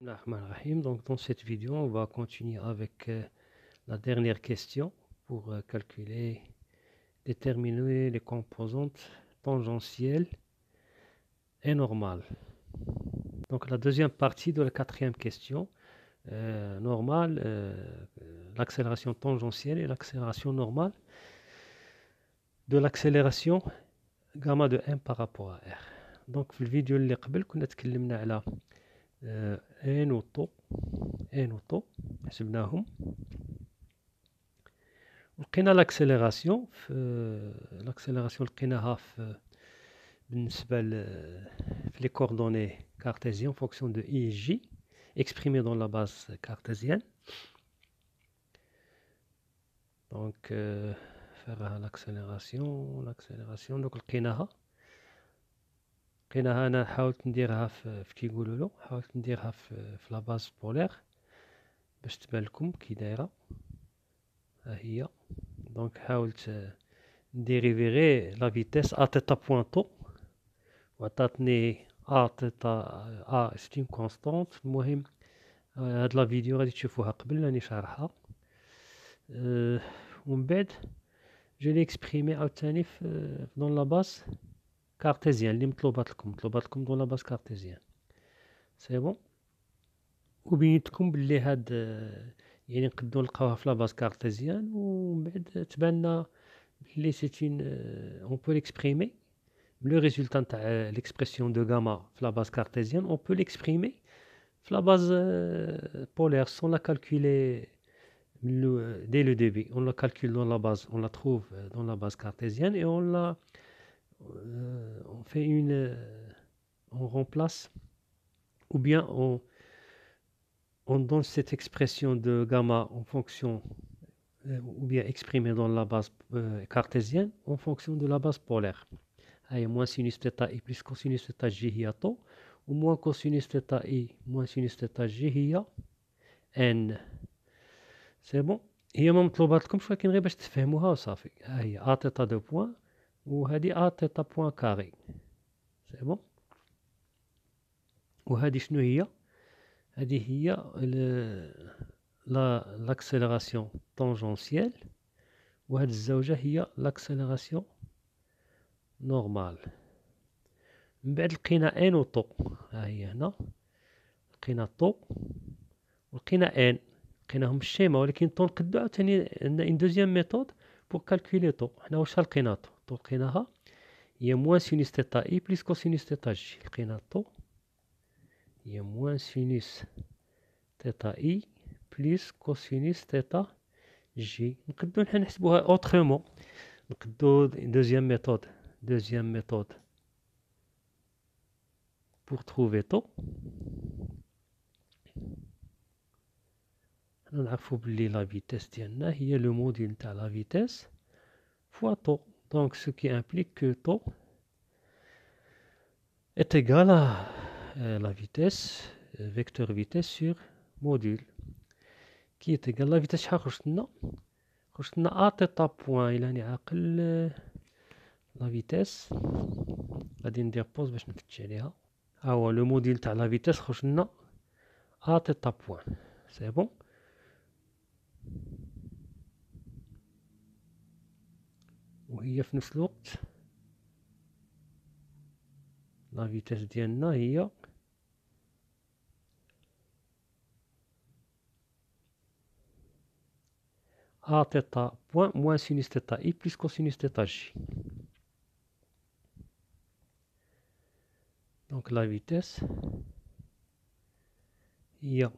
Rahim. Donc, dans cette vidéo, on va continuer avec la dernière question pour calculer, déterminer les composantes tangentielles et normales. Donc, la deuxième partie de la quatrième question, normale, l'accélération tangentielle et l'accélération normale de l'accélération gamma de m par rapport à r. Donc, في الفيديو اللي قبل كنا تكلمنا على n و τ حسبناهم. لقينا لاكسيليراسيون لقيناها بالنسبة في les coordonnées cartésiennes en fonction de I et J exprimées dans la base cartésienne. Donc faire l'accélération donc لقيناها أنا حاولت نديرها في كيقولوا له حاولت نديرها في لا باز بولير باش تبان لكم كي دايرة. ها هي دونك حاولت نديريفي غير لا فيتيس ا تيتا بوان تو وعطاتني ا تيتا ا سيت اون كونستانت. المهم هاد لا فيديو غادي تشوفوها قبل راني شارحها. ومن بعد جو لي اكسبريمي عاوتاني دون لا باز كارتيزيان اللي مطلوبات لكم دون لا باز كارتيزيان. سي بون. وبينت لكم بلي هاد يعني نقدروا نلقاوها في لا باز كارتيزيان ومن بعد تباننا بلي سيتين اون بو ليكسبريمي le résultat de l'expression de gamma de la base cartésienne, on peut l'exprimer de la base polaire sans la calculer dès le début. On la calcule dans la base, on la trouve dans la base cartésienne et on fait on remplace ou bien on donne cette expression de gamma en fonction ou bien exprimée dans la base cartésienne en fonction de la base polaire. هي moins sinus θ i plus cosinus θ j هي طو و moins cosinus θ i moins sinus θ j هي n. سي بون. هي ما مطلوبات لكمش ولكن غير باش تفهموها وصافي. ها هي ا تيتا دو بوان وهذه ا تيتا بوان كاري. سي بون. وهذه شنو هي؟ هذه هي لاكسيليراسيون طونجونسيال وهذه الزوجة هي لاكسيليراسيون نورمال. من بعد لقينا ان و طو. ها هي هنا لقينا طو ولقينا ان لقيناهم بالشيما ولكن طو نقدو عاوتاني عندنا اون دوزيام ميثود بور كالكولي طو. حنا واش لقينا طو لقيناها هي موان سينوس تيتا اي بليس كوسينوس تيتا جي. لقينا طو هي موان سينوس تيتا اي بليس كوسينوس تيتا جي. نقدو نحن نحسبوها اوترومون. نقدو دوزيام ميثود pour trouver طو. حنا نعرفو بلي لا فيتيس ديالنا هي لو موديل نتاع لا فيتيس فوا طو. دونك سو كي امبليك كو طو est égal à la vitesse vecteur vitesse sur module qui est égal à la vitesse. شحال خرجت لنا ا تيتا بوان الى راني عاقل. لا فيتيس غادي ندير بوز باش نفتش عليها. ها هو لو موديل تاع لا فيتيس خرج لنا ا تيتا بوان. سي بون. وهي في نفس الوقت لا فيتيس ديالنا هي ا تيتا بوان موان سينوس تيتا اي بليس كوسينوس تيتا جي. دونك لا فيتيس هي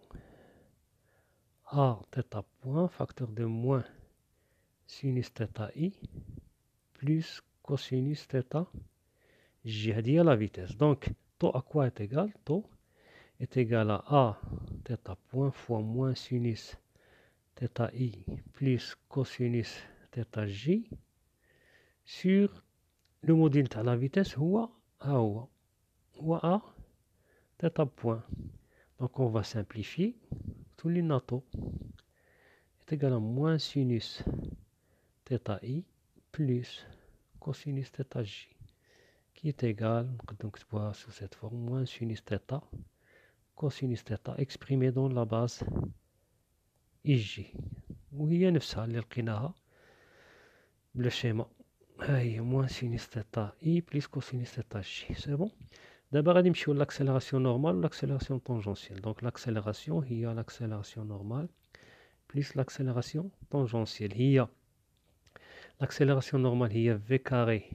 ا تيتا بوان فاكتور دو موان سينوس تيتا اي بليس كوسينوس تيتا جي. هذه هي لا فيتيس. دونك طو à quoi est égal? طو est égal à a θ point fois moins sinus θi plus cosinus θj sur le module تاع la vitesse هو ها هو a θ point. Donc on va simplifier. تولي لنا طو est égal à moins sinus θi plus cosinus θj qui est égal, نقدروا نكتبوها sous cette forme, moins sinus θ كوسينوس تيتا اكسبريمي دون لا باز إيجي، وهي نفسها اللي لقيناها بلا شيما. ها هي موان سينوس تيتا إي بليس كوسينوس تيتا جي. سي بون. دابا غادي نمشيو لاكسيليراسيون نورمال و لاكسيليراسيون طونجونسيال. دونك لاكسيليراسيون هي لاكسيليراسيون نورمال بليس لاكسيليراسيون طونجونسيال. هي لاكسيليراسيون نورمال هي في كاري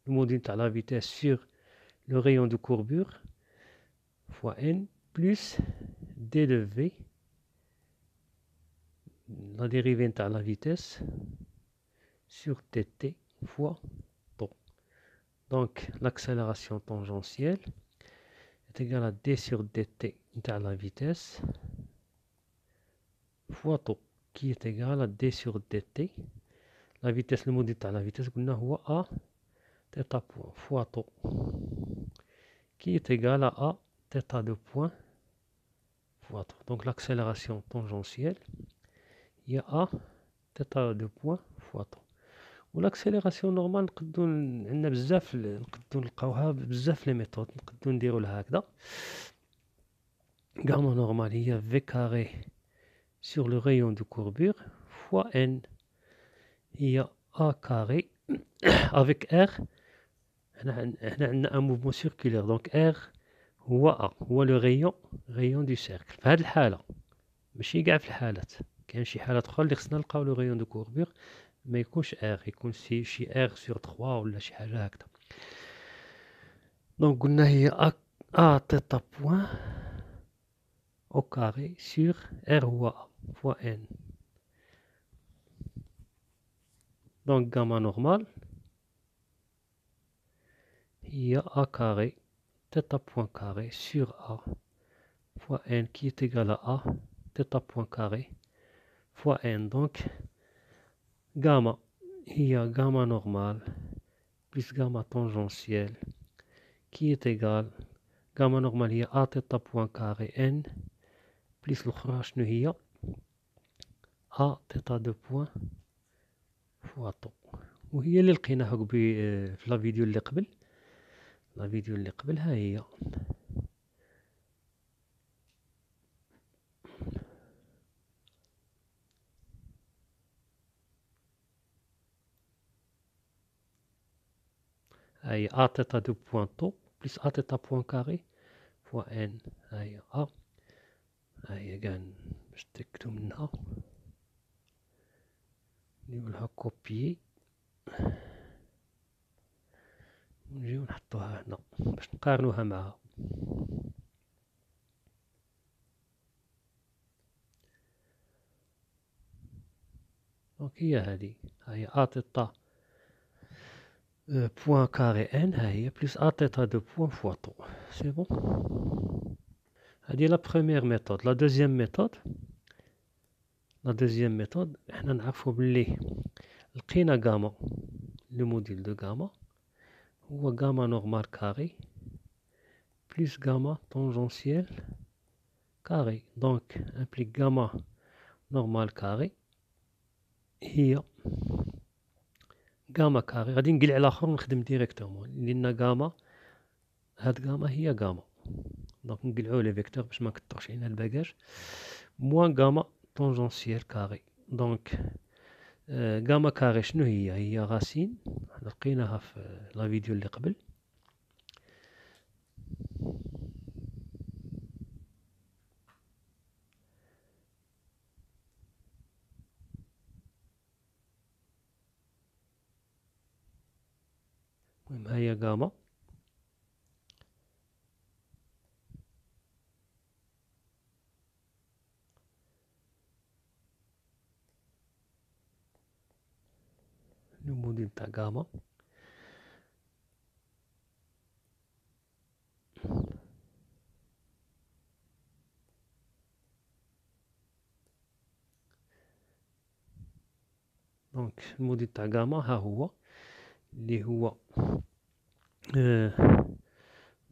الموديل تاع لا فيتيس سور لو rayon de courbure fois n plus d de v, la dérivée de la vitesse sur dt fois τ. Donc l'accélération tangentielle est égale à d sur dt de la vitesse fois τ, qui est égal à d sur dt. La vitesse, le module de la vitesse, قلنا هو a θ point fois τ, qui est égal à a θ de point fois τ. Donc l'accélération tangentielle هي a θ de point fois τ. والاكسيليراسيون نورمال نقدو عندنا بزاف، نقدو نلقاوها بزاف لي ميثود، نقدو نديرو لها هكذا. غاما نورمال هي في كاري sur le rayon de courbure fois n هي a carré avec r. هنا عندنا ان موفمون سيركولير، دونك r هو a، هو لو rayon du cercle. في هذه الحالة ماشي كاع في الحالات، كاين شي حالات اخرى اللي خصنا نلقاو لو rayon de courbure ما يكونش r، يكون شي r sur 3 ولا شي حاجة هكذا. دونك قلنا هي a θ point au carré sur r هو a fois n. دونك غاما نورمال هي a carré θ point carré sur a fois n qui est égal à a θ point carré fois n. Donc gamma هي gamma normal plus gamma tangentielle qui est égal gamma normal هي a θ point carré n plus الأخرى شنو هي a θ de point fois τ، وهي اللي لقيناها في لا فيديو اللي قبل. لا فيديو اللي قبل ها هي. هاي a θ de point τ plus a θ point carré fois n. هاي a، هاي كاع باش تأكدو منها نديرولها كوبيي ونجيو نحطوها هنا باش نقارنوها معها. دونك هي هادي، هاي a θ point carré n ها هي plus a θ de point fois τ. سي بون. هادي لا بروميير ميثود. لا دوزيام ميثود حنا نعرفو بلي لقينا غاما، لو موديل دو غاما هو غاما نورمال كاري plus gamma tangentielle carré. Donc implique gamma normal carré هي غاما كاري. غادي نقلع على الاخر ونخدم ديريكتومون لان غاما، هاد غاما هي غاما، دونك نقلعو لي فيكتور باش ما نكثرش علينا الباكاج. موان غاما تونجونسيال كاري. دونك غاما كاري شنو هي غاسين لقيناها في لا فيديو اللي قبل. المهم هي غاما لو موديل تاع غاما. دونك الموديل تاع غاما ها هو اللي هو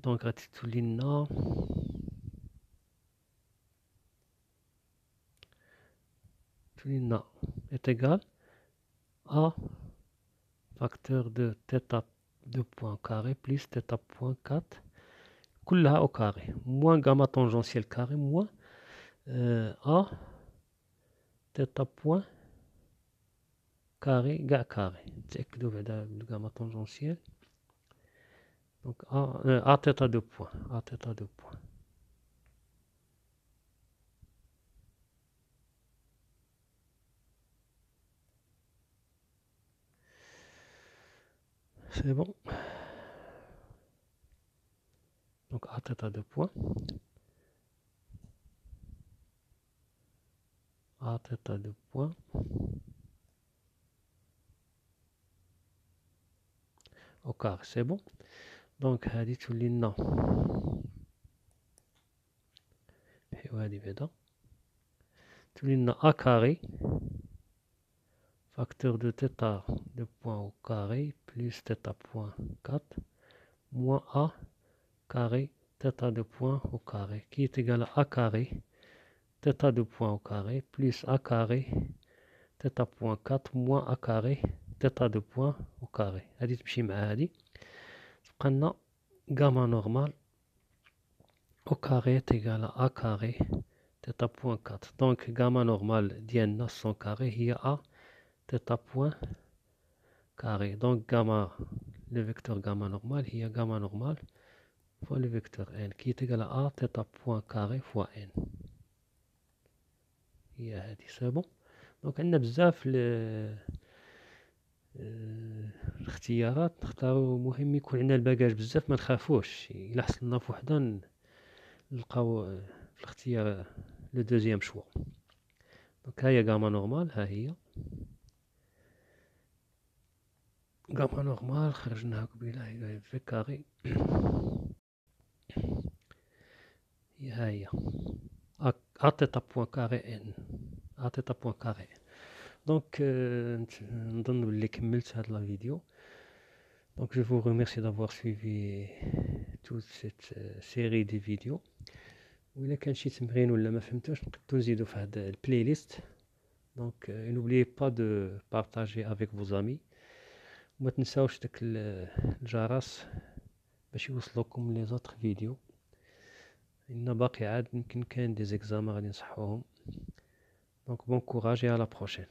دونك غادي تولي لنا est égal à facteur de θ 2 point carré plus θ point 4 كلها او كاري موان غاما طونجونسيال كاري موان ا تيتا بوان كاري كاع كاري. تأكدوا بعدا بالغاما طونجونسيال. دونك ا تيتا دو بوان ا تيتا دو بوان. C'est bon. Donc A θ de point. A θ de point. Au carré, c'est bon. Donc هذه تولي لنا وهذه بعدا تولي لنا A carré facteur de θ de point au carré plus θ point 4 moins A carré θ de point au carré qui est égal à A carré θ de point au carré plus A carré θ point 4 moins A carré θ de point au carré. هذه تمشي مع هذه تبقى لنا gamma normal au carré est égal à A carré θ point 4. Donc gamma normal ديالنا 100 carré هي A θ point carré. Donc gamma, le vecteur gamma normal هي gamma normal fois le vecteur n qui est égal à A θ point carré fois n. هي هذه c'est bon. Donc عندنا بزاف الاختيارات نختاروا. مهم يكون عندنا الباجاج بزاف ما نخافوش الا حصلنا في وحده نلقاو في الاختيار لو دوزيام شوا. دونك ها هي غاما نورمال ها هي غاما نورمال خرجناها قبيله هي في كاري ها هي ا تيتا بوان كاري ان ا تيتا بوان كاري. دونك نظن بلي كملت هاد لا فيديو. Donc je vous remercie d'avoir suivi toute cette série de vidéos. وإلا كان شي تمرين ولا ما فهمتوش نقدروا نزيدو في هاد البلاي ليست. Donc n'oubliez pas de partager avec vos amis. وما تنساوش داك الجرس باش يوصلوكم لي زوطر فيديو. إن باقي عاد يمكن كاين دي زيكزامان غادي نصحوهم. Donc bon courage et à la prochaine.